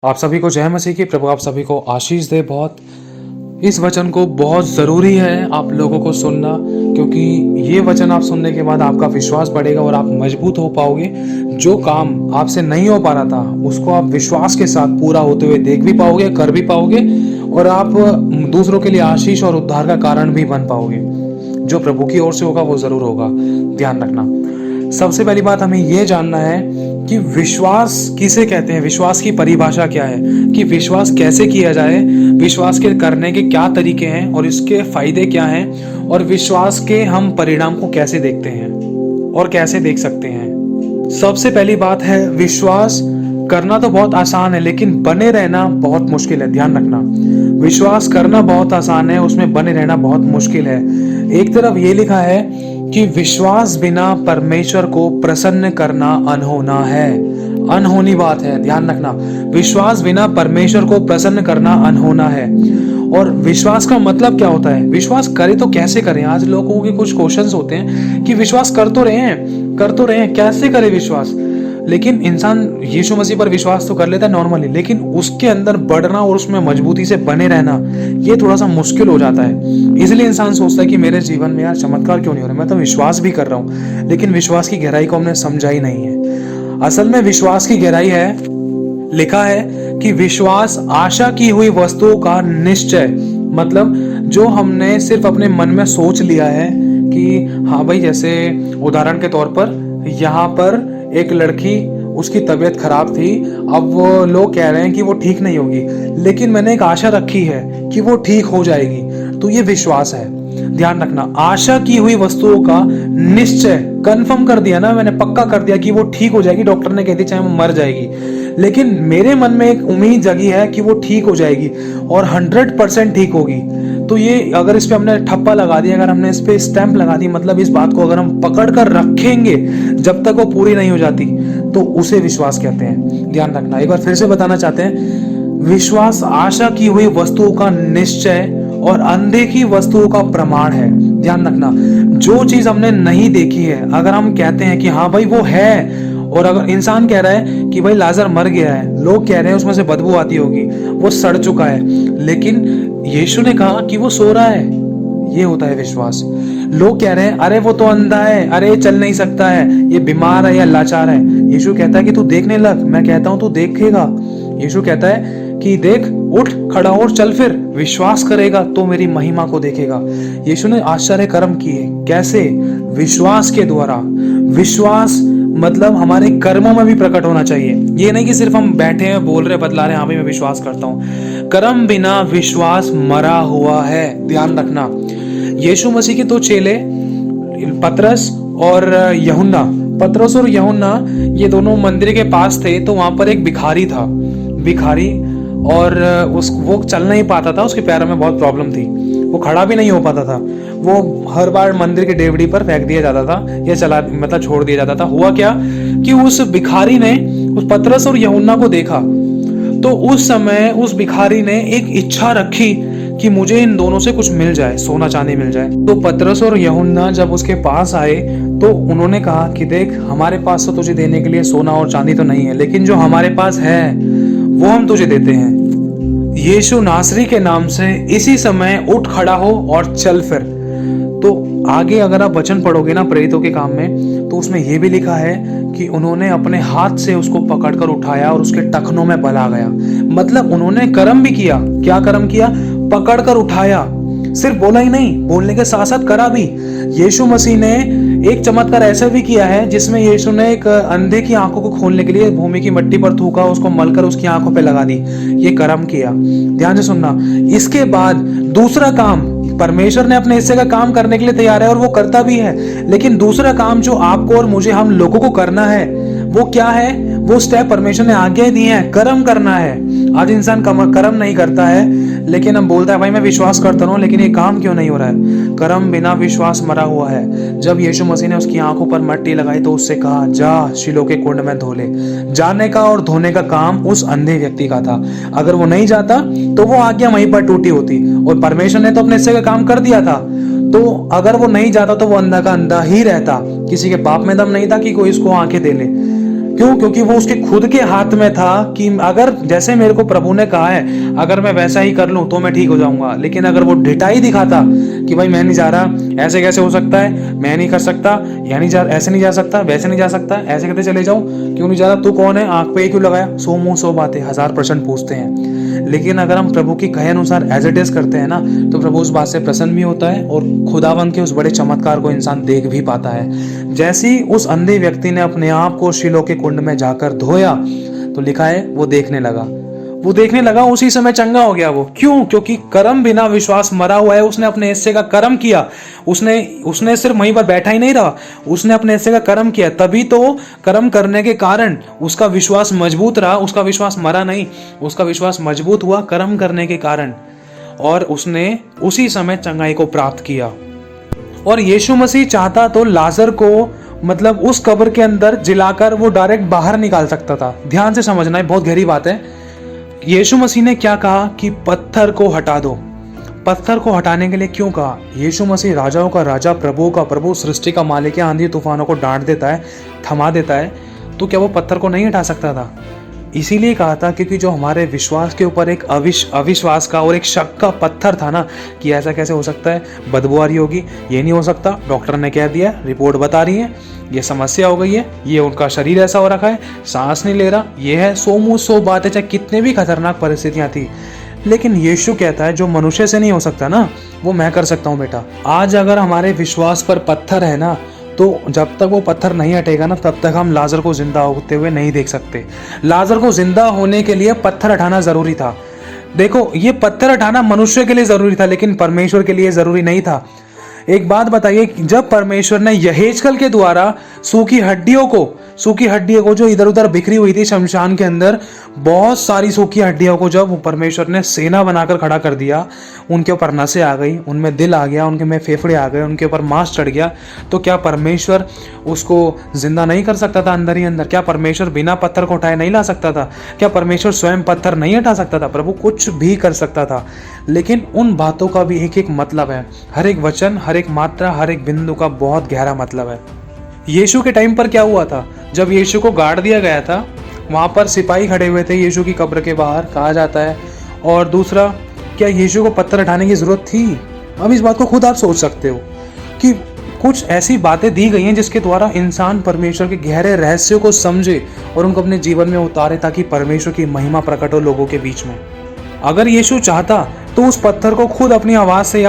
आप सभी को जय मसीह की। प्रभु आप सभी को आशीष दे। बहुत इस वचन को बहुत ज़रूरी है आप लोगों को सुनना, क्योंकि ये वचन आप सुनने के बाद आपका विश्वास बढ़ेगा और आप मजबूत हो पाओगे। जो काम आपसे नहीं हो पा रहा था उसको आप विश्वास के साथ पूरा होते हुए देख भी पाओगे, कर भी पाओगे, और आप दूसरों के लिए आशीष और उद्धार का कारण भी बन पाओगे। जो प्रभु की ओर से होगा वो ज़रूर होगा, ध्यान रखना। सबसे पहली बात हमें ये जानना है कि विश्वास किसे कहते हैं, विश्वास की परिभाषा क्या है, कि विश्वास कैसे किया जाए, विश्वास के करने के क्या तरीके हैं और इसके फायदे क्या हैं, और विश्वास के हम परिणाम को कैसे देखते हैं और कैसे देख सकते हैं। सबसे पहली बात है, विश्वास करना तो बहुत आसान है लेकिन बने रहना बहुत मुश्किल है। ध्यान रखना, विश्वास करना बहुत आसान है, उसमें बने रहना बहुत मुश्किल है। एक तरफ ये लिखा है कि विश्वास बिना परमेश्वर को प्रसन्न करना अनहोना है। अनहोनी बात है, ध्यान रखना। विश्वास बिना परमेश्वर को प्रसन्न करना अनहोना है। और विश्वास का मतलब क्या होता है, विश्वास करें तो कैसे करें। आज लोगों के कुछ क्वेश्चंस होते हैं कि विश्वास कर तो रहे हैं, कैसे करें विश्वास। लेकिन इंसान यीशु मसीह पर विश्वास तो कर लेता है नॉर्मली, लेकिन उसके अंदर बढ़ना और उसमें मजबूती से बने रहना ये थोड़ा सा मुश्किल हो जाता है। इसलिए इंसान सोचता है कि मेरे जीवन में यार चमत्कार क्यों नहीं हो रहा, मैं तो विश्वास भी कर रहा हूँ लेकिन विश्वास की गहराई को हमने समझा ही नहीं है। असल में विश्वास की गहराई है, लिखा है कि विश्वास आशा की हुई वस्तुओं का निश्चय, मतलब जो हमने सिर्फ अपने मन में सोच लिया है कि हाँ भाई, जैसे उदाहरण के तौर पर यहाँ पर एक लड़की, उसकी तबीयत खराब थी, अब वो लोग कह रहे हैं कि वो ठीक नहीं होगी, लेकिन मैंने एक आशा रखी है कि वो ठीक हो जाएगी, तो ये विश्वास है। ध्यान रखना, आशा की हुई वस्तुओं का निश्चय, कंफर्म कर दिया ना मैंने, पक्का कर दिया कि वो ठीक हो जाएगी। डॉक्टर ने कह दी चाहे वो मर जाएगी, लेकिन मेरे मन में एक उम्मीद जगी है कि वो ठीक हो जाएगी और 100% ठीक होगी। तो ये अगर इस पे हमने ठप्पा लगा दिया, अगर हमने इस पे स्टैंप लगा दी, मतलब इस बात को अगर हम पकड़ कर रखेंगे जब तक वो पूरी नहीं हो जाती, तो उसे विश्वास कहते हैं। ध्यान रखना, एक बार फिर से बताना चाहते हैं, विश्वास आशा की हुई वस्तुओं का निश्चय और अनदेखी वस्तुओं का प्रमाण है। ध्यान रखना, जो चीज हमने नहीं देखी है, अगर हम कहते हैं कि हाँ भाई वो है, और अगर इंसान कह रहा है कि भाई लाजर मर गया है, लोग कह रहे हैं उसमें से बदबू आती होगी, वो सड़ चुका है, लेकिन यीशु ने कहा कि वो सो रहा है, ये होता है विश्वास। लोग कह रहे हैं अरे वो तो अंधा है, अरे चल नहीं सकता है, ये बीमार है या लाचार है, यीशु कहता है कि तू देखने लग, मैं कहता हूं तू देखेगा। यीशु कहता है कि देख, उठ खड़ा और चल, फिर विश्वास करेगा तो मेरी महिमा को देखेगा। यीशु ने आश्चर्य कर्म किए, कैसे? विश्वास के द्वारा। विश्वास मतलब हमारे कर्मों में भी प्रकट होना चाहिए। ये नहीं कि सिर्फ हम बैठे हैं, बोल रहे, बतला रहे, हाँ भाई मैं विश्वास करता हूँ। कर्म बिना विश्वास मरा हुआ है। ध्यान रखना, यीशु मसीह के दो चेले पतरस और यूहन्ना, पतरस और यूहन्ना ये दोनों मंदिर के पास थे, तो वहां पर एक भिखारी था, भिखारी, और वो चल नहीं पाता था, उसके पैरों में बहुत प्रॉब्लम थी, वो खड़ा भी नहीं हो पाता था, वो हर बार मंदिर के डेवड़ी पर फेंक दिया जाता था या चला मतलब छोड़ दिया जाता था। हुआ क्या कि उस भिखारी ने उस पतरस और यूहन्ना को देखा, तो उस समय उस भिखारी ने एक इच्छा रखी कि मुझे इन दोनों से कुछ मिल जाए, सोना चांदी मिल जाए। तो पतरस और यूहन्ना जब उसके पास आए तो उन्होंने कहा कि देख, हमारे पास तो तुझे देने के लिए सोना और चांदी तो नहीं है, लेकिन जो हमारे पास है वो हम तुझे देते हैं। यीशु नासरी के नाम से इसी समय उठ खड़ा हो और चल फिर। तो आगे अगर आप वचन पढ़ोगे ना प्रेरितों के काम में, तो उसमें यह भी लिखा है कि उन्होंने अपने हाथ से उसको पकड़कर उठाया और उसके टखनों में बल आ गया। मतलब उन्होंने कर्म भी किया। क्या कर्म किया? पकड़कर उठाया। सिर्फ बोला ही नहीं, बोलने के साथ साथ करा भी। यीशु मसीह ने एक चमत्कार ऐसा भी किया है जिसमें यीशु ने एक अंधे की आंखों को खोलने के लिए भूमि की मिट्टी पर थूका, उसको मलकर उसकी आंखों पे लगा दी। ये कर्म किया। ध्यान से सुनना। इसके बाद दूसरा काम, परमेश्वर ने अपने हिस्से का काम करने के लिए तैयार है और वो करता भी है, लेकिन दूसरा काम जो आपको और मुझे, हम लोगों को करना है, वो क्या है? वो स्टेप परमेश्वर ने आगे दिए हैं, कर्म करना है। आज इंसान कर्म नहीं करता है, लेकिन हम बोलता है भाई मैं विश्वास करता हूँ, लेकिन ये काम क्यों नहीं हो रहा है? कर्म बिना विश्वास मरा हुआ है। जब यीशु मसीह ने उसकी आंखों पर मिट्टी लगाई तो उससे कहा, जा शीलो के कुंड में धो ले। जाने का और धोने का काम उस अंधे व्यक्ति का था। अगर वो नहीं जाता तो वो आज्ञा वहीं पर टूटी होती, और परमेश्वर ने तो अपने हिस्से का काम कर दिया था। तो अगर वो नहीं जाता तो वो अंधा का अंधा ही रहता। किसी के बाप में दम नहीं था कि कोई इसको आंखें दे ले। क्यों? क्योंकि वो उसके खुद के हाथ में था कि अगर जैसे मेरे को प्रभु ने कहा है अगर मैं वैसा ही कर लूं तो मैं ठीक हो जाऊंगा। लेकिन अगर वो ढिठाई दिखाता कि भाई मैं नहीं जा रहा, ऐसे कैसे हो सकता है, मैं नहीं कर सकता, या नहीं जा, ऐसे नहीं जा सकता, वैसे नहीं जा सकता, ऐसे कहते चले जाऊं, क्यों नहीं जा रहा, तू कौन है, आंख पे क्यों लगाया, 100 मुंह 100 बातें 1000% पूछते हैं। लेकिन अगर हम प्रभु की कहे अनुसार एज इट इज करते हैं ना, तो प्रभु उस बात से प्रसन्न भी होता है और खुदावन के उस बड़े चमत्कार को इंसान देख भी पाता है। जैसे ही उस अंधे व्यक्ति ने अपने आप को शिलो के कुंड में जाकर धोया, तो लिखा है वो देखने लगा, उसी समय चंगा हो गया वो। क्यों? क्योंकि कर्म बिना विश्वास मरा हुआ है। उसने अपने हिस्से का कर्म किया, उसने सिर्फ वहीं पर बैठा ही नहीं रहा, उसने अपने हिस्से का कर्म किया, तभी तो कर्म करने के कारण उसका विश्वास मजबूत रहा। उसका विश्वास मरा नहीं, उसका विश्वास मजबूत हुआ कर्म करने के कारण, और उसने उसी समय चंगाई को प्राप्त किया। और यीशु मसीह चाहता तो लाजर को मतलब उस कब्र के अंदर जिलाकर वो डायरेक्ट बाहर निकाल सकता था। ध्यान से समझना है, बहुत गहरी बात है। यीशु मसीह ने क्या कहा कि पत्थर को हटा दो। पत्थर को हटाने के लिए क्यों कहा? यीशु मसीह राजाओं का राजा, प्रभु का प्रभु, सृष्टि का मालिक है। आंधी तूफानों को डांट देता है, थमा देता है, तो क्या वो पत्थर को नहीं हटा सकता था? इसीलिए कहा था क्योंकि जो हमारे विश्वास के ऊपर एक अविश्वास का और एक शक का पत्थर था ना, कि ऐसा कैसे हो सकता है, बदबू आ रही होगी, ये नहीं हो सकता, डॉक्टर ने कह दिया, रिपोर्ट बता रही है, ये समस्या हो गई है, ये उनका शरीर ऐसा हो रखा है, सांस नहीं ले रहा, ये है, 100 मुंह 100 बातें, चाहे कितने भी खतरनाक परिस्थितियां थी। लेकिन यीशु कहता है जो मनुष्य से नहीं हो सकता ना, वो मैं कर सकता हूँ बेटा। आज अगर हमारे विश्वास पर पत्थर है ना, तो जब तक वो पत्थर नहीं हटेगा ना, तब तक हम लाजर को जिंदा होते हुए नहीं देख सकते। लाजर को जिंदा होने के लिए पत्थर हटाना जरूरी था। देखो, ये पत्थर हटाना मनुष्य के लिए जरूरी था, लेकिन परमेश्वर के लिए जरूरी नहीं था। एक बात बताइए, जब परमेश्वर ने यहेजकल के द्वारा सूखी हड्डियों को जो इधर उधर बिखरी हुई थी शमशान के अंदर, बहुत सारी सूखी हड्डियों को जब परमेश्वर ने सेना बनाकर खड़ा कर दिया, उनके ऊपर नसें आ गई, उनमें दिल आ गया, उनके में फेफड़े आ गए, उनके ऊपर मांस चढ़ गया, तो क्या परमेश्वर उसको जिंदा नहीं कर सकता था अंदर ही अंदर? क्या परमेश्वर बिना पत्थर को उठाए नहीं ला सकता था? क्या परमेश्वर स्वयं पत्थर नहीं हटा सकता था? प्रभु कुछ भी कर सकता था। लेकिन उन बातों का भी एक एक मतलब है। हर एक वचन, हर एक मात्रा, हर एक बिंदु का बहुत गहरा मतलब है। यीशु के टाइम पर क्या हुआ था? जब यीशु को गाड़ दिया गया था, वहां पर सिपाही खड़े हुए थे यीशु की कब्र के बाहर, कहा जाता है। और दूसरा, क्या यीशु को पत्थर हटाने की जरूरत थी? अब इस बात को खुद आप सोच सकते हो कि कुछ ऐसी बातें दी गई हैं जिसके द्वारा इंसान परमेश्वर के गहरे रहस्यों को समझे और उनको अपने जीवन में उतारे, ताकि परमेश्वर की महिमा प्रकट हो लोगों के बीच में। अगर यीशु चाहता तो उस पत्थर को खुद अपनी आवाज से या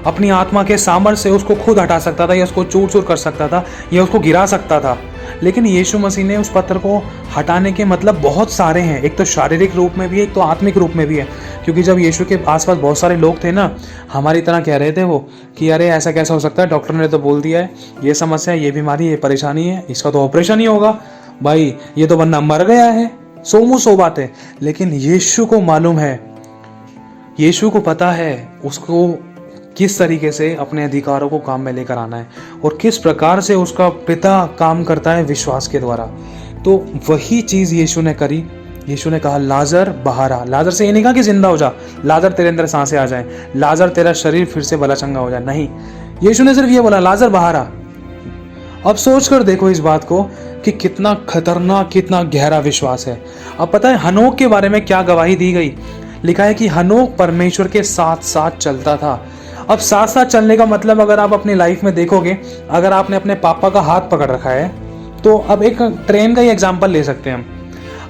अपनी आत्मा के सामर्थ्य से उसको खुद हटा सकता था, या उसको चूर चूर कर सकता था, या उसको गिरा सकता था। लेकिन यीशु मसीह ने उस पत्थर को हटाने के मतलब बहुत सारे हैं। एक तो शारीरिक रूप में भी है, एक तो आत्मिक रूप में भी है। क्योंकि जब यीशु के आसपास बहुत सारे लोग थे ना, हमारी तरह कह रहे थे वो कि अरे ऐसा कैसा हो सकता है, डॉक्टर ने तो बोल दिया है, ये समस्या, ये बीमारी, ये परेशानी है, इसका तो ऑपरेशन ही होगा, भाई ये तो बंदा मर गया है, 100 मुंह 100 बातें। लेकिन यीशु को मालूम है, यीशु को पता है उसको किस तरीके से अपने अधिकारों को काम में लेकर आना है और किस प्रकार से उसका पिता काम करता है विश्वास के द्वारा। तो वही चीज यीशु ने करी। यीशु ने कहा लाजर बाहर आ। लाजर से ये नहीं कहा कि जिंदा हो जा, लाजर तेरे अंदर सांसें आ जाए, लाजर तेरा शरीर फिर से भला चंगा हो जाए, नहीं, यीशु ने सिर्फ ये बोला लाजर बाहर आ। अब सोच कर देखो इस बात को कि कितना खतरनाक, कितना गहरा विश्वास है। अब पता है हनोक के बारे में क्या गवाही दी गई? लिखा है कि हनोक परमेश्वर के साथ साथ चलता था। अब साथ साथ चलने का मतलब, अगर आप अपनी लाइफ में देखोगे, अगर आपने अपने पापा का हाथ पकड़ रखा है, तो अब एक ट्रेन का ही एग्जांपल ले सकते हैं हम।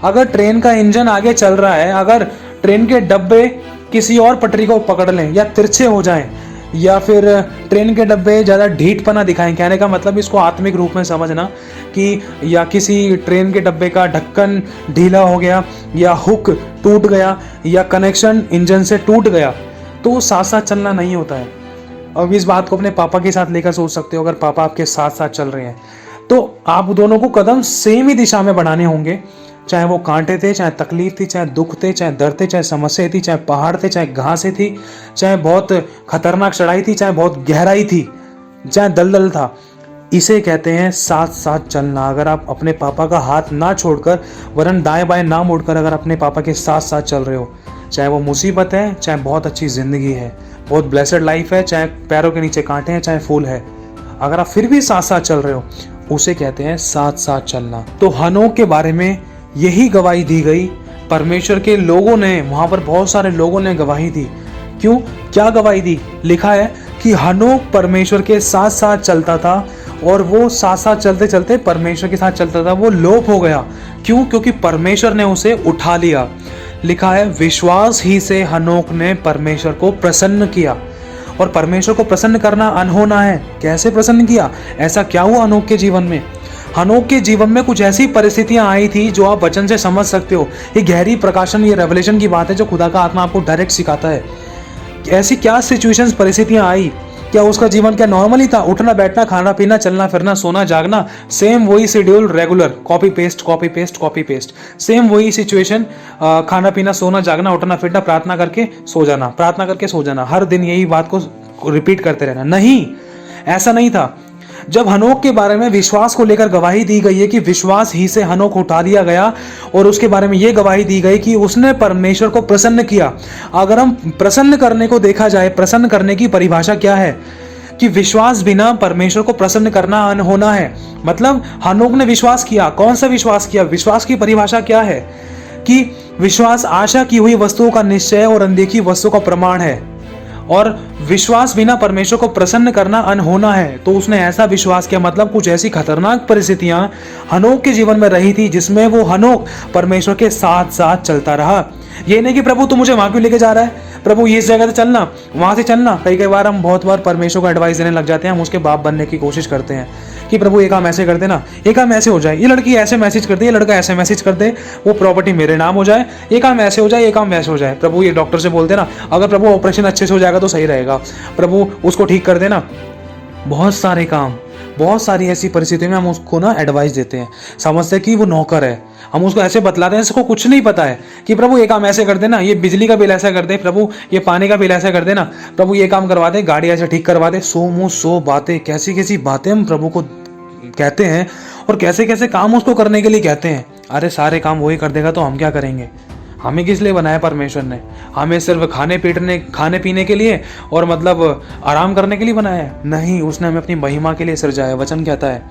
अगर ट्रेन का इंजन आगे चल रहा है, अगर ट्रेन के डब्बे किसी और पटरी को पकड़ लें या तिरछे हो जाएं, या फिर ट्रेन के डब्बे ज़्यादा ढीठपना दिखाएं, कहने का मतलब इसको आत्मिक रूप में समझना कि या किसी ट्रेन के डब्बे का ढक्कन ढीला हो गया, या हुक टूट गया, या कनेक्शन इंजन से टूट गया, तो साथ साथ चलना नहीं होता है। अब इस बात को अपने पापा के साथ लेकर सोच सकते हो। अगर पापा आपके साथ साथ चल रहे हैं तो आप दोनों को कदम सेम ही दिशा में बढ़ाने होंगे, चाहे वो कांटे थे, चाहे तकलीफ थी, चाहे दुख थे, चाहे दर्द थे, चाहे समस्या थी, चाहे पहाड़ थे, चाहे घासें थी, चाहे बहुत खतरनाक चढ़ाई थी, चाहे बहुत गहराई थी, चाहे दलदल था। इसे कहते हैं साथ साथ चलना। अगर आप अपने पापा का हाथ ना छोड़कर, वरन दाएं बाएं ना मुड़कर, अगर अपने पापा के साथ साथ चल रहे हो, चाहे वो मुसीबत है, चाहे बहुत अच्छी जिंदगी है, बहुत ब्लेसड लाइफ है, चाहे पैरों के नीचे कांटे हैं, चाहे फूल है, अगर आप फिर भी साथ साथ चल रहे हो, उसे कहते हैं साथ साथ चलना। तो हनोक के बारे में यही गवाही दी गई। परमेश्वर के लोगों ने, वहां पर बहुत सारे लोगों ने गवाही दी। क्यों, क्या गवाही दी? लिखा है कि हनोक परमेश्वर के साथ साथ चलता था, और वो साथ साथ चलते चलते परमेश्वर के साथ चलता था, वो लोप हो गया। क्यों? क्योंकि परमेश्वर ने उसे उठा लिया। लिखा है विश्वास ही से हनोक ने परमेश्वर को प्रसन्न किया। और परमेश्वर को प्रसन्न करना अनहोना है। कैसे प्रसन्न किया? ऐसा क्या हुआ हनोक के जीवन में? हनोक के जीवन में कुछ ऐसी परिस्थितियां आई थी जो आप वचन से समझ सकते हो। ये गहरी प्रकाशन, ये रेवलेशन की बात है जो खुदा का आत्मा आपको डायरेक्ट सिखाता है। ऐसी क्या सिचुएशंस, परिस्थितियां आई? क्या उसका जीवन क्या नॉर्मल ही था? उठना बैठना, खाना पीना, चलना फिरना, सोना जागना, सेम वही schedule, regular, copy paste copy paste copy paste, same वही सिचुएशन, खाना पीना, सोना जागना, उठना फिरना, प्रार्थना करके सो जाना, प्रार्थना करके सो जाना, हर दिन यही बात को रिपीट करते रहना। नहीं, ऐसा नहीं था। जब हनोक के बारे में विश्वास को लेकर गवाही दी गई है कि विश्वास ही से हनोक उठा लिया गया, और उसके बारे में यह गवाही दी गई कि उसने परमेश्वर को प्रसन्न किया। अगर हम प्रसन्न करने को देखा जाए, प्रसन्न करने की परिभाषा क्या है? कि विश्वास बिना परमेश्वर को प्रसन्न करना अनहोना है। मतलब हनोक ने विश्वास किया। कौन सा विश्वास किया? विश्वास की परिभाषा क्या है? कि विश्वास आशा की हुई वस्तुओं का निश्चय और अनदेखी वस्तुओं का प्रमाण है। और विश्वास बिना परमेश्वर को प्रसन्न करना अनहोना है। तो उसने ऐसा विश्वास किया। मतलब कुछ ऐसी खतरनाक परिस्थितियां हनोक के जीवन में रही थी जिसमें वो हनोक परमेश्वर के साथ साथ चलता रहा। ये नहीं कि प्रभु तू मुझे वहां क्यों लेके जा रहा है, प्रभु ये इस जगह से चलना, वहां से चलना। कई कई बार हम बहुत बार परमेश्वर को एडवाइस देने लग जाते हैं। हम उसके बाप बनने की कोशिश करते हैं कि प्रभु ये काम ऐसे कर देना, ये काम ऐसे हो जाए, ये लड़की ऐसे मैसेज कर दे, ये लड़का ऐसे मैसेज कर दे, वो प्रॉपर्टी मेरे नाम हो जाए, ये काम ऐसे हो जाए, ये काम वैसे हो जाए। प्रभु ये डॉक्टर से बोल देना, अगर प्रभु ऑपरेशन अच्छे से हो जाएगा तो सही रहेगा, प्रभु उसको ठीक कर देना। बहुत सारे काम, बहुत सारी ऐसी परिस्थिति में हम उसको ना एडवाइस देते हैं, समझते हैं कि वो नौकर है। हम उसको ऐसे बतलाते हैं, इसको कुछ नहीं पता है कि प्रभु ये काम ऐसे कर देना, ये बिजली का बिल ऐसा कर दे, प्रभु ये पानी का बिल ऐसा कर देना, प्रभु ये काम करवा दे, गाड़ी ऐसे ठीक करवा दे। सो मुँह सो बातें, कैसी कैसी बातें हम प्रभु को कहते हैं, और कैसे कैसे काम उसको करने के लिए कहते हैं। अरे सारे काम वही कर देगा तो हम क्या करेंगे? हमें किस लिए बनाया परमेश्वर ने? हमें सिर्फ खाने पीने के लिए और मतलब आराम करने के लिए बनाया है? नहीं, उसने हमें अपनी महिमा के लिए सृजाया। वचन कहता है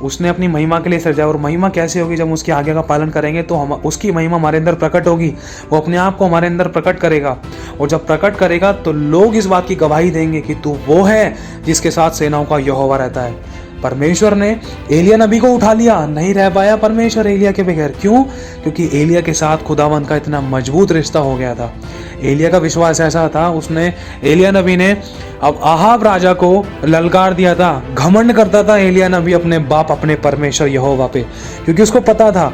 उसने अपनी महिमा के लिए सृजाया। और महिमा कैसे होगी? जब उसकी आज्ञा का पालन करेंगे तो हम, उसकी महिमा हमारे अंदर प्रकट होगी। वो अपने आप को हमारे अंदर प्रकट करेगा, और जब प्रकट करेगा तो लोग इस बात की गवाही देंगे कि तू वो है जिसके साथ सेनाओं का यहोवा रहता है। परमेश्वर ने एलिया नबी को उठा लिया, नहीं रह पाया परमेश्वर एलिया के बगैर। क्यों? क्योंकि एलिया के साथ खुदावंद का इतना मजबूत रिश्ता हो गया था। एलिया का विश्वास ऐसा था, एलिया नबी ने अब आहाब राजा को ललकार दिया था। घमंड करता था एलिया नबी अपने बाप, अपने परमेश्वर यहोवा पे, क्योंकि उसको पता था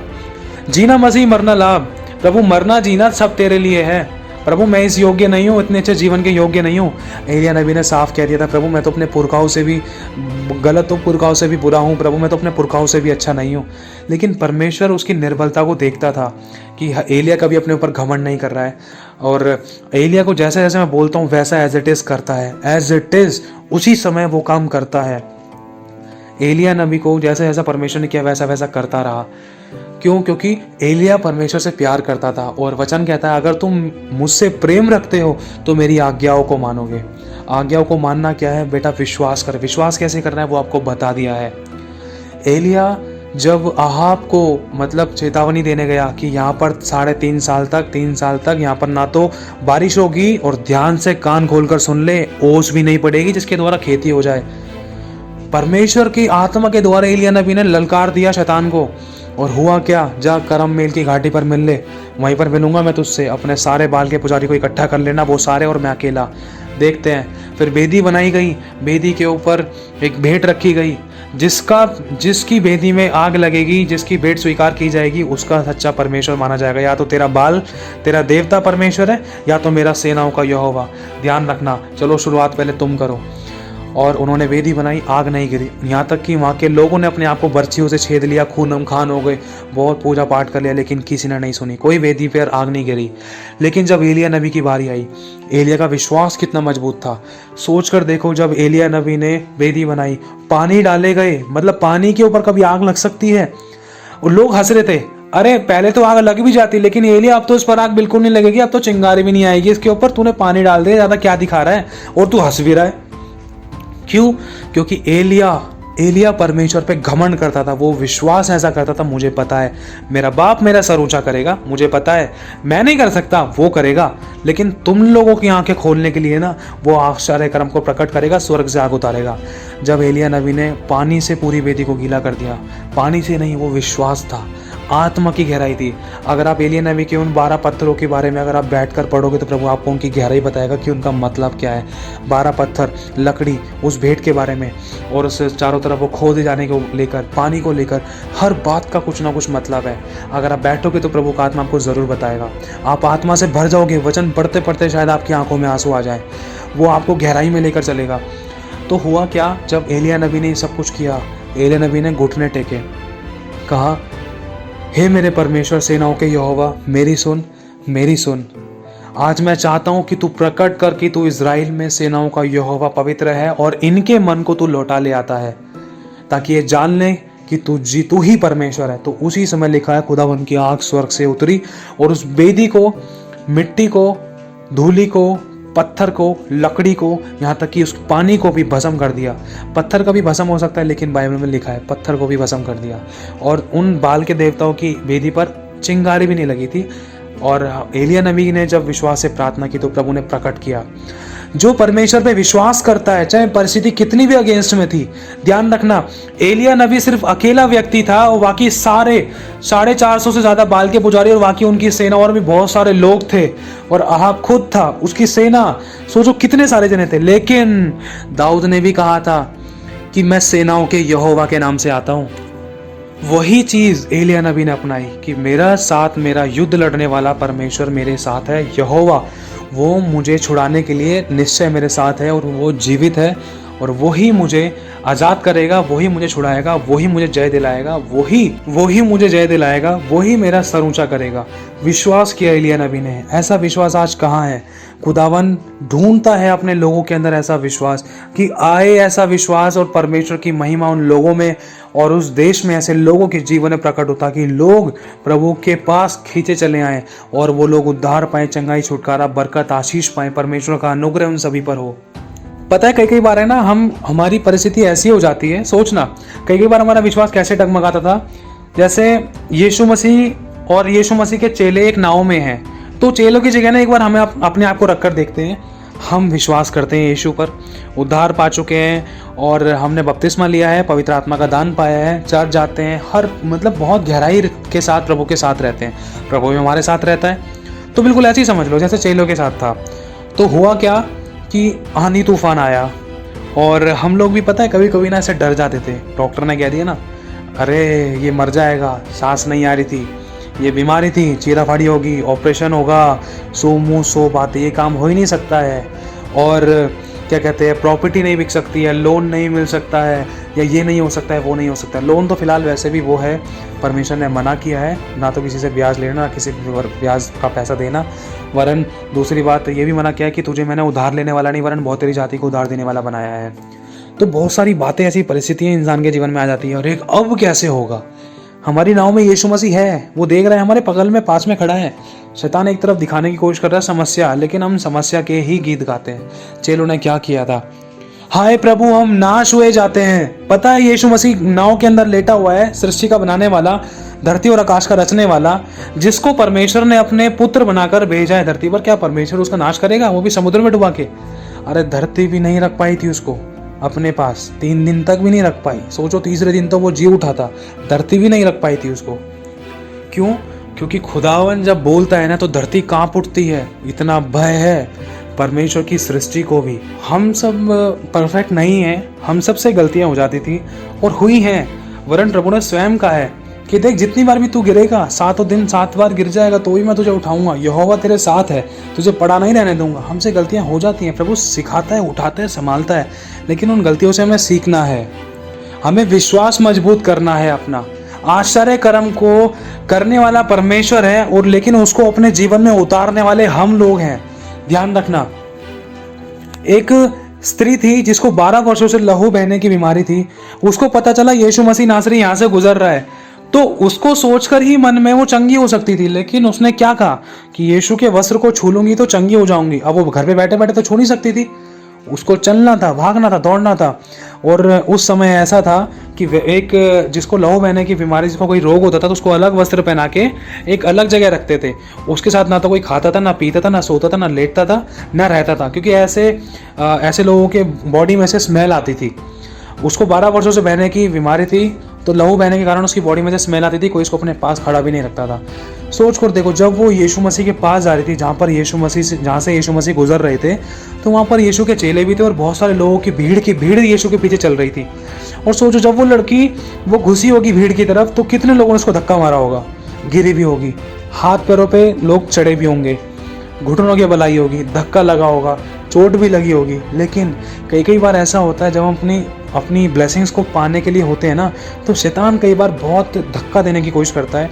जीना मसीह, मरना लाभ। प्रभु मरना जीना सब तेरे लिए है। प्रभु मैं इस योग्य नहीं हूँ, इतने अच्छे जीवन के योग्य नहीं हूँ। एलिया नबी ने साफ कह दिया था, प्रभु मैं तो अपने पुरखाओं से भी गलत हूँ, पुरखाओं से भी बुरा हूँ, प्रभु मैं तो अपने पुरखाओं से भी अच्छा नहीं हूँ। लेकिन परमेश्वर उसकी निर्बलता को देखता था कि एलिया कभी अपने ऊपर घमंड नहीं कर रहा है, और एलिया को जैसे जैसे मैं बोलता हूँ वैसा एज इट इज़ करता है, एज इट इज़ उसी समय वो काम करता है। एलिया नबी को जैसा जैसा परमेश्वर ने किया वैसा वैसा करता रहा। क्यों? क्योंकि एलिया परमेश्वर से प्यार करता था, और वचन कहता है अगर तुम मुझसे प्रेम रखते हो तो मेरी आज्ञाओं को मानोगे। आज्ञाओं को मानना क्या है बेटा? विश्वास कर। विश्वास कैसे करना है वो आपको बता दिया है। एलिया जब आहाब को मतलब चेतावनी देने गया कि यहाँ पर 3.5 साल तक यहाँ पर ना तो बारिश होगी, और ध्यान से कान खोलकर सुन ले, ओस भी नहीं पड़ेगी जिसके द्वारा खेती हो जाए। परमेश्वर की आत्मा के द्वारा एलिया नबी ने ललकार दिया शैतान को, और हुआ क्या? जा करम मेल की घाटी पर मिल ले, वहीं पर मिलूंगा मैं तुझसे। अपने सारे बाल के पुजारी को इकट्ठा कर लेना, वो सारे और मैं अकेला। देखते हैं। फिर बेदी बनाई गई, बेदी के ऊपर एक भेंट रखी गई, जिसकी बेदी में आग लगेगी, जिसकी भेंट स्वीकार की जाएगी, उसका सच्चा परमेश्वर माना जाएगा। या तो तेरा बाल, तेरा देवता परमेश्वर है, या तो मेरा सेनाओं का यहोवा। ध्यान रखना। चलो शुरुआत पहले तुम करो। और उन्होंने वेदी बनाई, आग नहीं गिरी। यहाँ तक कि वहाँ के लोगों ने अपने आप को बर्छियों से छेद लिया, खून खान हो गए, बहुत पूजा पाठ कर लिया, लेकिन किसी ने नहीं सुनी। कोई वेदी पर आग नहीं गिरी। लेकिन जब एलिया नबी की बारी आई, एलिया का विश्वास कितना मजबूत था। सोच कर देखो, जब एलिया नबी ने वेदी बनाई, पानी डाले गए, मतलब पानी के ऊपर कभी आग लग सकती है? और लोग हंस रहे थे, अरे पहले तो आग लग भी जाती, लेकिन एलिया अब तो इस पर आग बिल्कुल नहीं लगेगी, अब तो चिंगारी भी नहीं आएगी इसके ऊपर, तूने पानी डाल दिया, ज्यादा क्या दिखा रहा है, और तू हंस भी रहा है। क्यों? क्योंकि एलिया एलिया परमेश्वर पे घमंड करता था, वो विश्वास ऐसा करता था, मुझे पता है मेरा बाप मेरा सर ऊंचा करेगा, मुझे पता है मैं नहीं कर सकता, वो करेगा, लेकिन तुम लोगों की आंखें खोलने के लिए ना वो आश्चर्य कर्म को प्रकट करेगा, स्वर्ग से आग उतारेगा। जब एलिया नबी ने पानी से पूरी वेदी को गीला कर दिया, पानी से नहीं, वो विश्वास था, आत्मा की गहराई थी। अगर आप एलिया नबी के उन 12 पत्थरों के बारे में अगर आप बैठकर पढ़ोगे तो प्रभु आपको उनकी गहराई बताएगा कि उनका मतलब क्या है। 12 पत्थर, लकड़ी, उस भेंट के बारे में, और उस चारों तरफ वो खोदे जाने को लेकर, पानी को लेकर, हर बात का कुछ ना कुछ मतलब है। अगर आप बैठोगे तो प्रभु का आत्मा आपको ज़रूर बताएगा। आप आत्मा से भर जाओगे, वचन पढ़ते पढ़ते शायद आपकी आंखों में आंसू आ जाए, वो आपको गहराई में लेकर चलेगा। तो हुआ क्या, जब एलिया नबी ने सब कुछ किया, एलिया नबी ने घुटने टेके, कहा, हे मेरे परमेश्वर सेनाओं के यहोवा, मेरी सुन। आज मैं चाहता हूं कि तू प्रकट कर कि तू इज़राइल में सेनाओं का यहोवा पवित्र है और इनके मन को तू लौटा ले आता है, ताकि ये जान ले कि तू ही परमेश्वर है। तो उसी समय लिखा है, खुदावन की आग स्वर्ग से उतरी और उस वेदी को, मिट्टी को, धूलि को, पत्थर को, लकड़ी को, यहाँ तक कि उस पानी को भी भस्म कर दिया। पत्थर का भी भस्म हो सकता है, लेकिन बाइबल में लिखा है पत्थर को भी भस्म कर दिया। और उन बाल के देवताओं की वेदी पर चिंगारी भी नहीं लगी थी। और एलिया नबी ने जब विश्वास से प्रार्थना की तो प्रभु ने प्रकट किया। जो परमेश्वर पे विश्वास करता है, चाहे परिस्थिति कितनी भी अगेंस्ट में थी, ध्यान रखना, एलिया नबी सिर्फ अकेला व्यक्ति था और बाकी सारे 450 से ज्यादा बाल के पुजारी और बाकी उनकी सेना और भी बहुत सारे लोग थे, और अहाब खुद था, उसकी सेना, सोचो कितने सारे जने थे। लेकिन दाऊद ने भी कहा था कि मैं सेनाओं के यहोवा के नाम से आता हूं। वही चीज एलिया नबी ने अपनाई कि मेरा साथ, मेरा युद्ध लड़ने वाला परमेश्वर मेरे साथ है, यहोवा, वो मुझे छुड़ाने के लिए निश्चय मेरे साथ है, और वो जीवित है, और वही मुझे आज़ाद करेगा, वही मुझे छुड़ाएगा, वही मुझे जय दिलाएगा, वही मुझे जय दिलाएगा, वही मेरा सर ऊंचा करेगा। विश्वास किया एलिया नबी ने। ऐसा विश्वास आज कहाँ है? खुदावन ढूंढता है अपने लोगों के अंदर ऐसा विश्वास कि आए ऐसा विश्वास, और परमेश्वर की महिमा उन लोगों में और उस देश में ऐसे लोगों के जीवन में प्रकट होता कि लोग प्रभु के पास खींचे चले आए और वो लोग उद्धार पाए, चंगाई, छुटकारा, बरकत, आशीष पाए। परमेश्वर का अनुग्रह उन सभी पर हो। पता है कई बार है ना, हमारी परिस्थिति ऐसी हो जाती है, सोचना कई बार हमारा विश्वास कैसे डगमगाता था। जैसे यीशु मसीह और यीशु मसीह के चेले एक नाव में हैं, तो चेलों की जगह ना एक बार हमें अपने आप को रखकर देखते हैं। हम विश्वास करते हैं यीशु पर, उद्धार पा चुके हैं और हमने बपतिस्मा लिया है, पवित्र आत्मा का दान पाया है, चर्च जाते हैं, हर मतलब बहुत गहराई के साथ प्रभु के साथ रहते हैं, प्रभु भी हमारे साथ रहता है। तो बिल्कुल ऐसे ही समझ लो जैसे चेलों के साथ था। तो हुआ क्या कि आंधी तूफान आया और हम लोग भी पता है कभी कभी ना ऐसे डर जाते थे। डॉक्टर ने कह दिया ना, अरे ये मर जाएगा, सांस नहीं आ रही थी, ये बीमारी थी, चीरा फाड़ी होगी, ऑपरेशन होगा, सो मुँह सो बातें, ये काम हो ही नहीं सकता है, और क्या कहते हैं, प्रॉपर्टी नहीं बिक सकती है, लोन नहीं मिल सकता है, या ये नहीं हो सकता है, वो नहीं हो सकता है। लोन तो फिलहाल वैसे भी वो है, परमेश्वर ने मना किया है, ना तो किसी से ब्याज लेना, ना किसी ब्याज का पैसा देना। वरन दूसरी बात ये भी मना किया है कि तुझे मैंने उधार लेने वाला नहीं, वरन बहुत तेरी जाति को उधार देने वाला बनाया है। तो बहुत सारी बातें, ऐसी परिस्थितियाँ इंसान के जीवन में आ जाती है, और एक अब कैसे होगा। हमारी नाव में यीशु मसीह है, वो देख रहा है, हमारे बगल में पास में खड़ा है। शैतान एक तरफ दिखाने की कोशिश कर रहा है समस्या, लेकिन हम समस्या के ही गीत गाते हैं। चेलों ने क्या किया था, हाय प्रभु हम नाश हुए जाते हैं। पता है यीशु मसीह नाव के अंदर लेटा हुआ है, सृष्टि का बनाने वाला, धरती और आकाश का रचने वाला, जिसको परमेश्वर ने अपने पुत्र बनाकर भेजा है धरती पर। क्या परमेश्वर उसका नाश करेगा, वो भी समुद्र में डुबा के? अरे धरती भी नहीं रख पाई थी उसको अपने पास, 3 दिन तक भी नहीं रख पाई। सोचो तीसरे दिन तो वो जी उठा था, धरती भी नहीं रख पाई थी उसको। क्यों? क्योंकि खुदावन जब बोलता है ना तो धरती कांप उठती है। इतना भय है परमेश्वर की सृष्टि को भी। हम सब परफेक्ट नहीं हैं, हम सब से गलतियां हो जाती थी और हुई हैं, वरन प्रभु ने स्वयं कहा है कि देख जितनी बार भी तू गिरेगा, 7 दिन 7 बार गिर जाएगा तो भी मैं तुझे उठाऊंगा, यहोवा तेरे साथ है, तुझे पड़ा नहीं रहने दूंगा। हमसे गलतियां हो जाती हैं, प्रभु सिखाता है, उठाता है, संभालता है, लेकिन उन गलतियों से हमें सीखना है, हमें विश्वास मजबूत करना है अपना। आश्चर्य कर्म को करने वाला परमेश्वर है, और लेकिन उसको अपने जीवन में उतारने वाले हम लोग हैं। ध्यान रखना, एक स्त्री थी जिसको 12 वर्षों से लहू बहने की बीमारी थी। उसको पता चला यीशु मसीह नासरी यहाँ से गुजर रहा है, तो उसको सोचकर ही मन में वो चंगी हो सकती थी, लेकिन उसने क्या कहा कि यीशु के वस्त्र को छू लूंगी तो चंगी हो जाऊंगी। अब वो घर पे बैठे बैठे तो छू नहीं सकती थी, उसको चलना था, भागना था, दौड़ना था। और उस समय ऐसा था कि एक जिसको लहू बहने की बीमारी, जिसको कोई रोग होता था, तो उसको अलग वस्त्र पहना के एक अलग जगह रखते थे। उसके साथ ना तो कोई खाता था, ना पीता था, ना सोता था, ना लेटता था, ना रहता था, क्योंकि ऐसे लोगों के बॉडी में से स्मेल आती थी। उसको 12 वर्षों से बहने की बीमारी थी, तो लहू बहने के कारण उसकी बॉडी में से स्मेल आती थी, कोई इसको अपने पास खड़ा भी नहीं रखता था। सोच कर देखो, जब वो यीशु मसीह के पास जा रही थी, जहाँ से यीशु मसीह गुजर रहे थे, तो वहाँ पर यीशु के चेले भी थे और बहुत सारे लोगों की भीड़ यीशु के पीछे चल रही थी। और सोचो, जब वो लड़की वो घुसी होगी भीड़ की तरफ, तो कितने लोगों ने उसको धक्का मारा होगा, गिरी भी होगी, हाथ पैरों पे लोग चढ़े भी होंगे, घुटनों की बलाई होगी, धक्का लगा होगा, चोट भी लगी होगी। लेकिन कई बार ऐसा होता है, जब हम अपनी ब्लेसिंग्स को पाने के लिए होते हैं ना, तो शैतान कई बार बहुत धक्का देने की कोशिश करता है।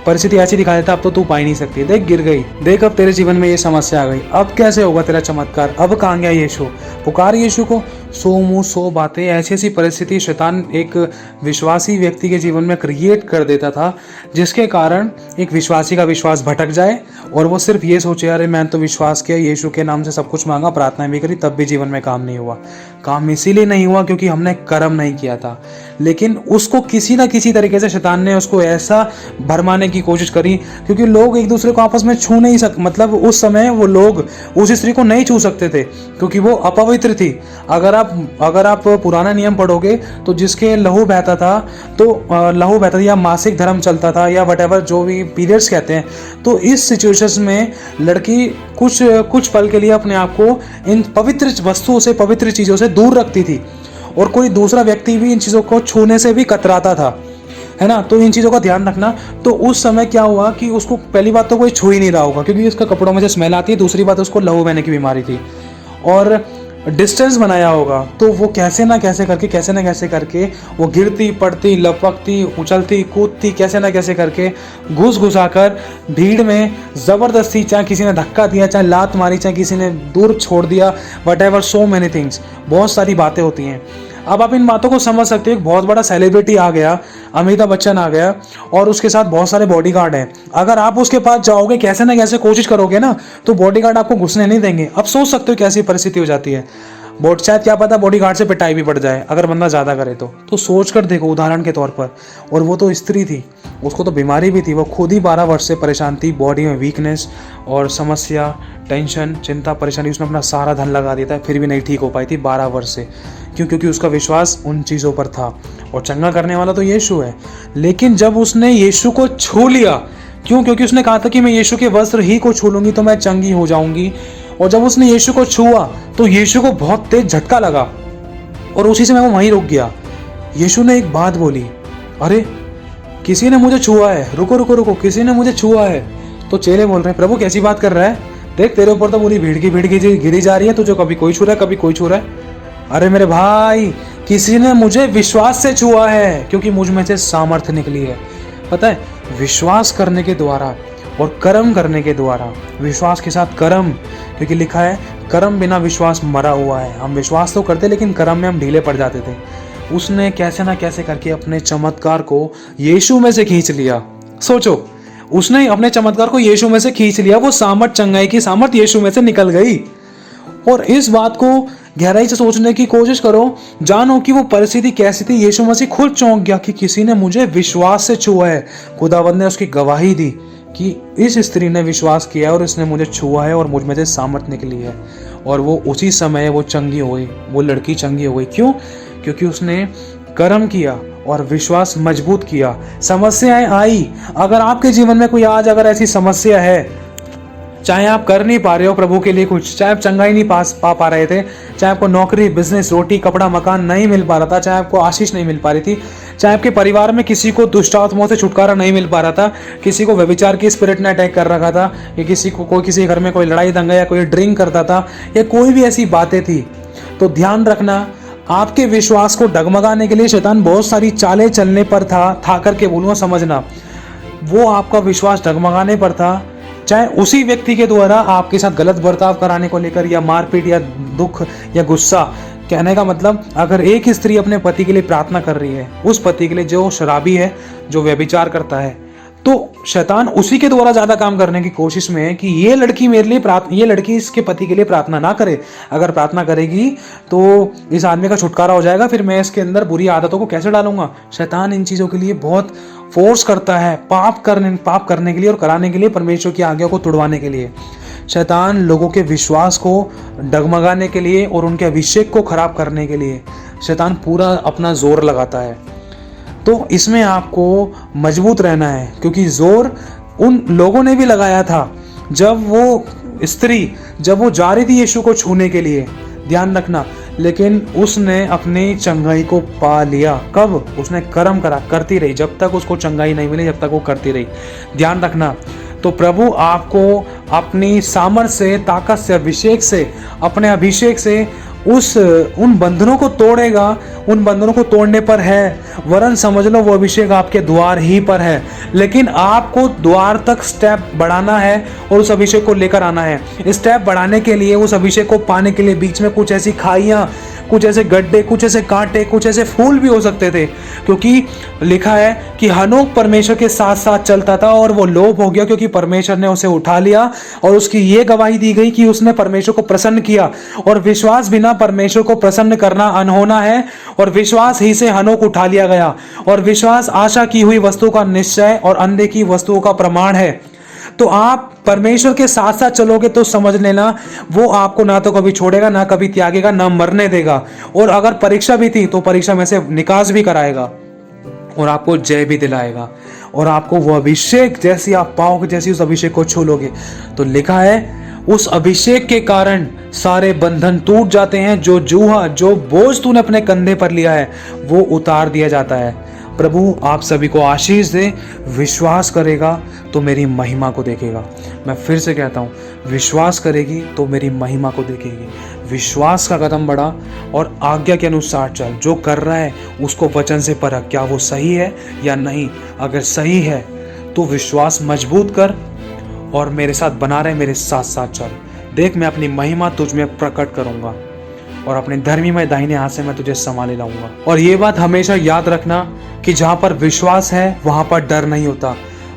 परिस्थिति ऐसी दिखा देता है, अब तो तू पा ही नहीं सकती, देख गिर गई, देख अब तेरे जीवन में ये समस्या आ गई, अब कैसे होगा तेरा चमत्कार, अब कहाँ गया यीशु। पुकार यीशु को। 100 मुंह 100 बातें, ऐसी परिस्थिति शैतान एक विश्वासी व्यक्ति के जीवन में क्रिएट कर देता था, जिसके कारण एक विश्वासी का विश्वास भटक जाए और वो सिर्फ ये सोचे, अरे मैं तो विश्वास किया, यीशु के नाम से सब कुछ मांगा, प्रार्थनाएं भी करी, तब भी जीवन में काम नहीं हुआ। काम इसीलिए नहीं हुआ क्योंकि हमने कर्म नहीं किया था। लेकिन उसको किसी ना किसी तरीके से शैतान ने उसको ऐसा भरमाने की कोशिश करी, क्योंकि लोग एक दूसरे को आपस में छू नहीं मतलब उस समय वो लोग उस स्त्री को नहीं छू सकते थे, क्योंकि वो अपवित्र थी। अगर आप पुराना नियम पढ़ोगे, तो जिसके लहू बहता था, या मासिक धर्म चलता था, या वटेवर जो भी पीरियड्स कहते हैं, तो इस सिचुएशंस में लड़की कुछ पल के लिए अपने आप को इन पवित्र वस्तुओं से, पवित्र चीज़ों से दूर रखती थी, और कोई दूसरा व्यक्ति भी इन चीज़ों को छूने से भी कतराता था, है ना। तो इन चीज़ों का ध्यान रखना। तो उस समय क्या हुआ कि उसको पहली बात तो कोई छू ही नहीं रहा होगा, क्योंकि उसका कपड़ों में से स्मेल आती है। दूसरी बात, उसको लहू बहने की बीमारी थी और डिस्टेंस बनाया होगा, तो वो कैसे ना कैसे करके वो गिरती पड़ती, लपकती, उछलती कूदती, कैसे ना कैसे करके घुसाकर भीड़ में ज़बरदस्ती, चाहे किसी ने धक्का दिया, चाहे लात मारी, चाहे किसी ने दूर छोड़ दिया, वटेवर, सो मैनी थिंग्स, बहुत सारी बातें होती हैं। अब आप इन बातों को समझ सकते हो। एक बहुत बड़ा सेलिब्रिटी आ गया, अमिताभ बच्चन आ गया, और उसके साथ बहुत सारे बॉडीगार्ड हैं। अगर आप उसके पास जाओगे, कैसे ना कैसे कोशिश करोगे ना, तो बॉडीगार्ड आपको घुसने नहीं देंगे। अब सोच सकते हो कैसी परिस्थिति हो जाती है। शायद क्या पता बॉडीगार्ड से पिटाई भी पड़ जाए अगर बंदा ज़्यादा करे तो सोच कर देखो, उदाहरण के तौर पर। और वो तो स्त्री थी, उसको तो बीमारी भी थी, वो खुद ही 12 वर्ष से परेशान थी, बॉडी में वीकनेस और समस्या, टेंशन, चिंता, परेशानी। उसने अपना सारा धन लगा दिया था, फिर भी नहीं ठीक हो पाई थी 12 वर्ष से। क्यों? क्योंकि उसका विश्वास उन चीज़ों पर था, और चंगा करने वाला तो यीशु है। लेकिन जब उसने यीशु को छू लिया, क्यों? क्योंकि उसने कहा था कि मैं यीशु के वस्त्र ही को छू लूंगी तो मैं चंगी हो जाऊंगी। और जब उसने यीशु को छुआ, तो यीशु को बहुत तेज झटका लगा, और उसी से मैं वहीं रुक गया। यीशु ने एक बात बोली, अरे किसी ने मुझे छुआ है, रुको रुको रुको, किसी ने मुझे छुआ है। तो चेले बोल रहे हैं, प्रभु कैसी बात कर रहा है, देख तेरे ऊपर तो पूरी भीड़ की गिरी जा रही है, तुझे कभी कोई छू रहा है, कभी कोई छू रहा है। अरे मेरे भाई, किसी ने मुझे विश्वास से छुआ है, क्योंकि मुझ में से सामर्थ्य निकली है। पता है, विश्वास करने के द्वारा और कर्म करने के द्वारा, विश्वास के साथ कर्म, क्योंकि लिखा है कर्म बिना विश्वास मरा हुआ है। हम विश्वास तो करते, लेकिन कर्म में हम ढीले पड़ जाते थे। उसने कैसे ना कैसे करके अपने चमत्कार को यीशु में से खींच लिया। सोचो, उसने अपने चमत्कार को यीशु में से खींच लिया, वो सामर्थ, चंगाई की सामर्थ यीशु में से निकल गई। और इस बात को गहराई से सोचने की कोशिश करो, जानो कि वो परिस्थिति कैसी थी। यीशु मसीह खुद चौंक गया कि किसी ने मुझे विश्वास से छुआ है। खुदावंद ने उसकी गवाही दी कि इस स्त्री ने विश्वास किया है और इसने मुझे छुआ है और मुझ में से सामर्थ निकली है। और वो उसी समय वो चंगी हो गई, वो लड़की चंगी हो गई। क्यों? क्योंकि उसने कर्म किया और विश्वास मजबूत किया। समस्याएं आई, अगर आपके जीवन में कोई आज अगर ऐसी समस्या है, चाहे आप कर नहीं पा रहे हो प्रभु के लिए कुछ, चाहे आप चंगाई नहीं पा रहे थे, चाहे आपको नौकरी, बिजनेस, रोटी, कपड़ा, मकान नहीं मिल पा रहा था, चाहे आपको आशीष नहीं मिल पा रही थी, चाहे आपके परिवार में किसी को दुष्ट आत्माओं से छुटकारा नहीं मिल पा रहा था, किसी को व्यभिचार की स्पिरिट ने अटैक कर रखा था, या किसी घर में कोई लड़ाई दंगा या कोई ड्रिंक करता था, या कोई भी ऐसी बातें थी, तो ध्यान रखना, आपके विश्वास को डगमगाने के लिए शैतान बहुत सारी चालें चलने पर था करके बोलूँगा, समझना। वो आपका विश्वास डगमगाने पर था, चाहे उसी व्यक्ति के द्वारा आपके साथ गलत बर्ताव कराने को लेकर, या मारपीट, या दुख, या गुस्सा। कहने का मतलब, अगर एक स्त्री अपने पति के लिए प्रार्थना कर रही है, उस पति के लिए जो शराबी है, जो व्यभिचार करता है, तो शैतान उसी के द्वारा ज्यादा काम करने की कोशिश में है कि ये लड़की मेरे लिए ये लड़की इसके पति के लिए प्रार्थना ना करे। अगर प्रार्थना करेगी तो इस आदमी का छुटकारा हो जाएगा, फिर मैं इसके अंदर बुरी आदतों को कैसे डालूंगा। शैतान इन चीजों के लिए बहुत फोर्स करता है, पाप करने के लिए और कराने के लिए, परमेश्वर की आज्ञा को तुड़वाने के लिए। शैतान लोगों के विश्वास को डगमगाने के लिए और उनके अभिषेक को खराब करने के लिए शैतान पूरा अपना जोर लगाता है। तो इसमें आपको मजबूत रहना है, क्योंकि जोर उन लोगों ने भी लगाया था जब वो जा रही थी यीशु को छूने के लिए, ध्यान रखना, लेकिन उसने अपनी चंगाई को पा लिया। कब? उसने कर्म करती रही, जब तक उसको चंगाई नहीं मिली, जब तक वो करती रही, ध्यान रखना। तो प्रभु आपको अपनी सामर्थ से, ताकत से, अभिषेक से, अपने अभिषेक से उन बंधनों को तोड़ेगा। उन बंधनों को तोड़ने पर है, वरन समझ लो वो अभिषेक आपके द्वार ही पर है, लेकिन आपको द्वार तक स्टेप बढ़ाना है और उस अभिषेक को लेकर आना है। स्टेप बढ़ाने के लिए, उस अभिषेक को पाने के लिए बीच में कुछ ऐसी खाइयां, कुछ ऐसे गड्ढे, कुछ ऐसे कांटे, कुछ ऐसे फूल भी हो सकते थे, क्योंकि लिखा है कि हनोक परमेश्वर के साथ साथ चलता था और वो लोभ हो गया क्योंकि परमेश्वर ने उसे उठा लिया और उसकी ये गवाही दी गई कि उसने परमेश्वर को प्रसन्न किया। और विश्वास बिना परमेश्वर को प्रसन्न करना अनहोना है, और विश्वास ही से हनोक उठा लिया गया। और विश्वास आशा की हुई वस्तु का निश्चय और अनदेखी वस्तुओं का प्रमाण है। तो आप परमेश्वर के साथ साथ चलोगे तो समझ लेना वो आपको ना तो कभी छोड़ेगा, ना कभी त्यागेगा, ना मरने देगा। और अगर परीक्षा भी थी तो परीक्षा में से निकास भी कराएगा और आपको जय भी दिलाएगा। और आपको वो अभिषेक जैसी आप पाओगे, जैसी उस अभिषेक को छू लोगे, तो लिखा है उस अभिषेक के कारण सारे बंधन टूट जाते हैं। जो बोझ तूने अपने कंधे पर लिया है वो उतार दिया जाता है। प्रभु आप सभी को आशीष दे। विश्वास करेगा तो मेरी महिमा को देखेगा। मैं फिर से कहता हूँ, विश्वास करेगी तो मेरी महिमा को देखेगी। विश्वास का कदम बढ़ा और आज्ञा के अनुसार चल। जो कर रहा है उसको वचन से परख, क्या वो सही है या नहीं। अगर सही है तो विश्वास मजबूत कर और मेरे साथ बना रहे, मेरे साथ साथ चल। देख मैं अपनी महिमा तुझ में प्रकट करूंगा और अपने धर्मी में दाहिने हाथ से मैं तुझे संभाले लाऊंगा। और ये बात हमेशा याद रखना कि जहां पर विश्वास है वहां पर डर नहीं होता।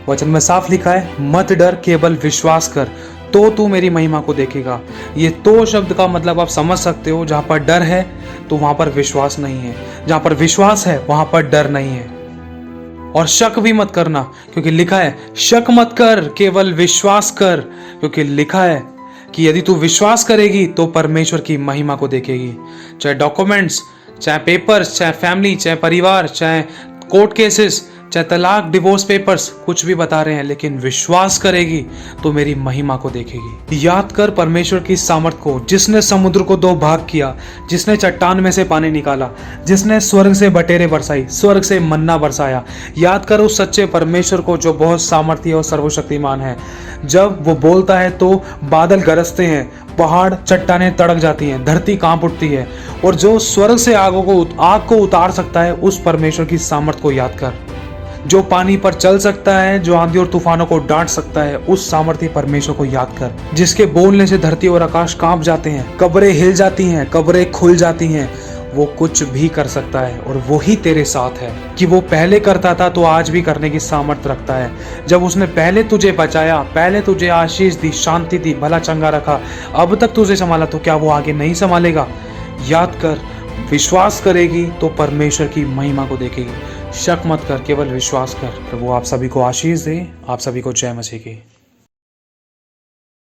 वचन में साफ लिखा है, मत डर, केवल विश्वास कर तो तू मेरी महिमा को देखेगा। ये तो शब्द का मतलब आप समझ सकते हो। जहां पर डर है तो वहां पर विश्वास नहीं है, जहां पर विश्वास है वहां पर डर नहीं है। और शक भी मत करना, क्योंकि लिखा है शक मत कर, केवल विश्वास कर, क्योंकि लिखा है कि यदि तू विश्वास करेगी तो परमेश्वर की महिमा को देखेगी। चाहे डॉक्यूमेंट्स, चाहे पेपर्स, चाहे फैमिली, चाहे परिवार, चाहे कोर्ट केसेस, चाहे तलाक, डिवोर्स पेपर्स, कुछ भी बता रहे हैं, लेकिन विश्वास करेगी तो मेरी महिमा को देखेगी। याद कर परमेश्वर की सामर्थ को, जिसने समुद्र को 2 भाग किया, जिसने चट्टान में से पानी निकाला, जिसने स्वर्ग से बटेरें बरसाई, स्वर्ग से मन्ना बरसाया। याद कर उस सच्चे परमेश्वर को जो बहुत सामर्थी और सर्वशक्तिमान है। जब वो बोलता है तो बादल गरजते हैं, पहाड़ चट्टानें तड़क जाती हैं, धरती कांप उठती है। और जो स्वर्ग से आग को उतार सकता है, उस परमेश्वर की सामर्थ को याद कर। जो पानी पर चल सकता है, जो आंधी और तूफानों को डांट सकता है, उस सामर्थ्य परमेश्वर को याद कर। जिसके बोलने से धरती और आकाश कांप जाते हैं, कब्रें हिल जाती हैं, कब्रें खुल जाती हैं। वो कुछ भी कर सकता है और वो ही तेरे साथ है। कि वो पहले करता था तो आज भी करने की सामर्थ्य रखता है। जब उसने पहले तुझे बचाया, पहले तुझे आशीष दी, शांति दी, भला चंगा रखा, अब तक तुझे संभाला, तो क्या वो आगे नहीं संभालेगा। याद कर, विश्वास करेगी तो परमेश्वर की महिमा को देखेगी। शक मत कर, केवल विश्वास कर। प्रभु आप सभी को आशीष दे। आप सभी को जय मसीह की।